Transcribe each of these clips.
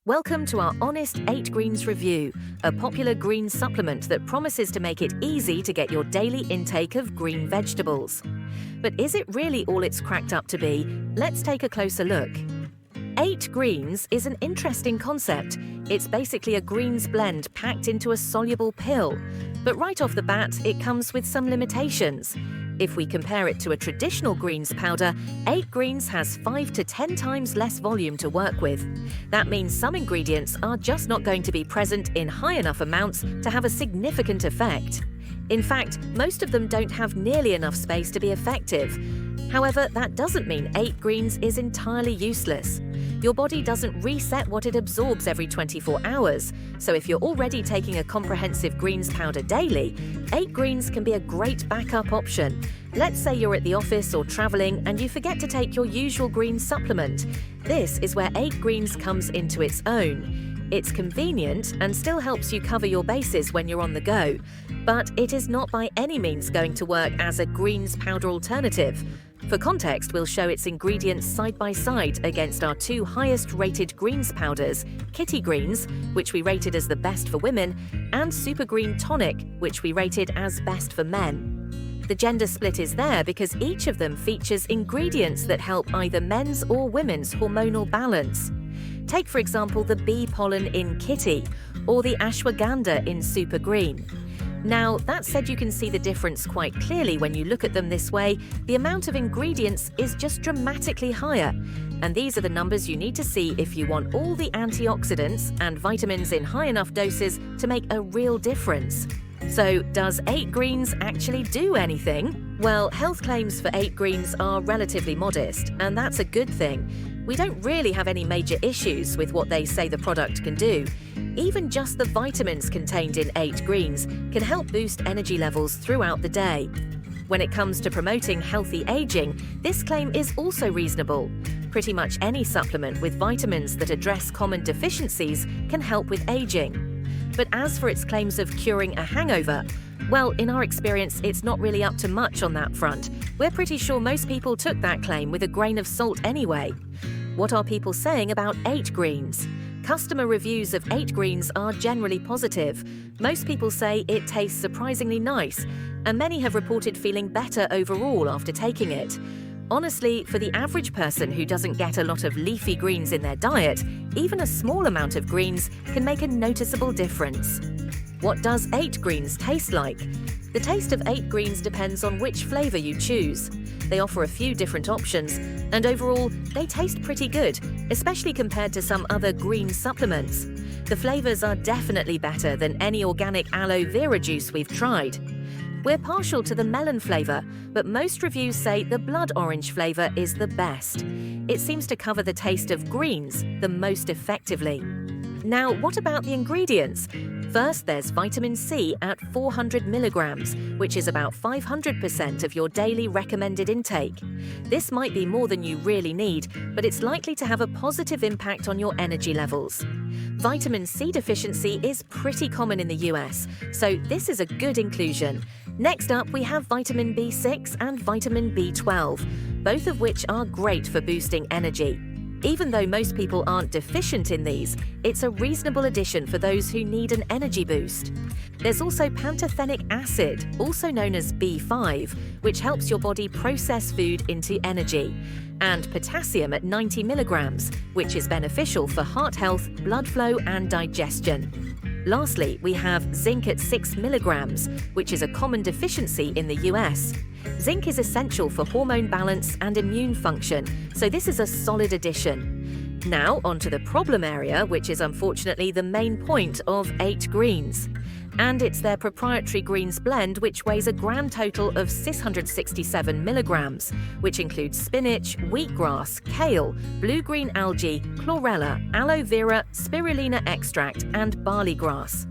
Welcome to our Honest 8 Greens review, a popular green supplement that promises to make it easy to get your daily intake of green vegetables. But is it really all it's cracked up to be? Let's take a closer look. 8 Greens is an interesting concept. It's basically a greens blend packed into a soluble pill. But right off the bat, it comes with some limitations. If we compare it to a traditional greens powder, 8 Greens has 5 to 10 times less volume to work with. That means some ingredients are just not going to be present in high enough amounts to have a significant effect. In fact, most of them don't have nearly enough space to be effective. However, that doesn't mean 8 Greens is entirely useless. Your body doesn't reset what it absorbs every 24 hours, so if you're already taking a comprehensive greens powder daily, 8 Greens can be a great backup option. Let's say you're at the office or traveling and you forget to take your usual green supplement. This is where 8 Greens comes into its own. It's convenient and still helps you cover your bases when you're on the go, but it is not by any means going to work as a greens powder alternative. For context, we'll show its ingredients side by side against our 2 highest rated greens powders, Kitty Greens, which we rated as the best for women, and Super Green Tonic, which we rated as best for men. The gender split is there because each of them features ingredients that help either men's or women's hormonal balance. Take, for example, the bee pollen in Kitty or the ashwagandha in Super Green. Now, that said, you can see the difference quite clearly when you look at them this way. The amount of ingredients is just dramatically higher. And these are the numbers you need to see if you want all the antioxidants and vitamins in high enough doses to make a real difference. So, does 8 Greens actually do anything? Well, health claims for 8 Greens are relatively modest, and that's a good thing. We don't really have any major issues with what they say the product can do. Even just the vitamins contained in 8 Greens can help boost energy levels throughout the day. When it comes to promoting healthy aging, this claim is also reasonable. Pretty much any supplement with vitamins that address common deficiencies can help with aging. But as for its claims of curing a hangover, well, in our experience, it's not really up to much on that front. We're pretty sure most people took that claim with a grain of salt anyway. What are people saying about 8 Greens? Customer reviews of 8 Greens are generally positive. Most people say it tastes surprisingly nice, and many have reported feeling better overall after taking it. Honestly, for the average person who doesn't get a lot of leafy greens in their diet, even a small amount of greens can make a noticeable difference. What does 8 Greens taste like? The taste of 8 Greens depends on which flavor you choose. They offer a few different options, and overall, they taste pretty good, especially compared to some other green supplements. The flavors are definitely better than any organic aloe vera juice we've tried. We're partial to the melon flavor, but most reviews say the blood orange flavor is the best. It seems to cover the taste of greens the most effectively. Now, what about the ingredients? First, there's vitamin C at 400 milligrams, which is about 500% of your daily recommended intake. This might be more than you really need, but it's likely to have a positive impact on your energy levels. Vitamin C deficiency is pretty common in the US, so this is a good inclusion. Next up, we have vitamin B6 and vitamin B12, both of which are great for boosting energy. Even though most people aren't deficient in these, it's a reasonable addition for those who need an energy boost. There's also pantothenic acid, also known as B5, which helps your body process food into energy, and potassium at 90 milligrams, which is beneficial for heart health, blood flow, and digestion. Lastly, we have zinc at 6 milligrams, which is a common deficiency in the US. Zinc is essential for hormone balance and immune function, so this is a solid addition. Now, onto the problem area, which is unfortunately the main point of 8 Greens. And it's their proprietary greens blend, which weighs a grand total of 667 milligrams, which includes spinach, wheatgrass, kale, blue-green algae, chlorella, aloe vera, spirulina extract, and barley grass.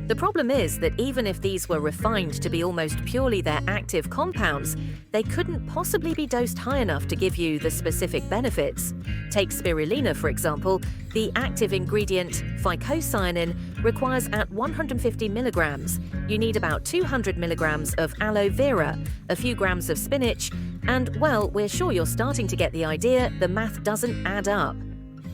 The problem is that even if these were refined to be almost purely their active compounds, they couldn't possibly be dosed high enough to give you the specific benefits. Take spirulina, for example. The active ingredient, phycocyanin, requires at 150 milligrams. You need about 200 milligrams of aloe vera, a few grams of spinach, and, well, we're sure you're starting to get the idea the math doesn't add up.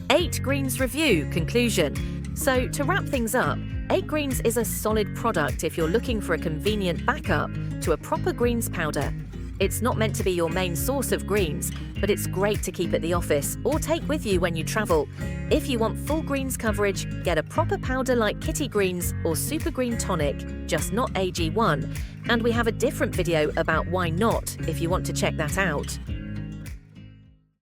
8 Greens Review Conclusion. So, to wrap things up, 8 Greens is a solid product if you're looking for a convenient backup to a proper greens powder. It's not meant to be your main source of greens, but it's great to keep at the office or take with you when you travel. If you want full greens coverage, get a proper powder like Kitty Greens or Super Green Tonic, just not AG1. And we have a different video about why not if you want to check that out.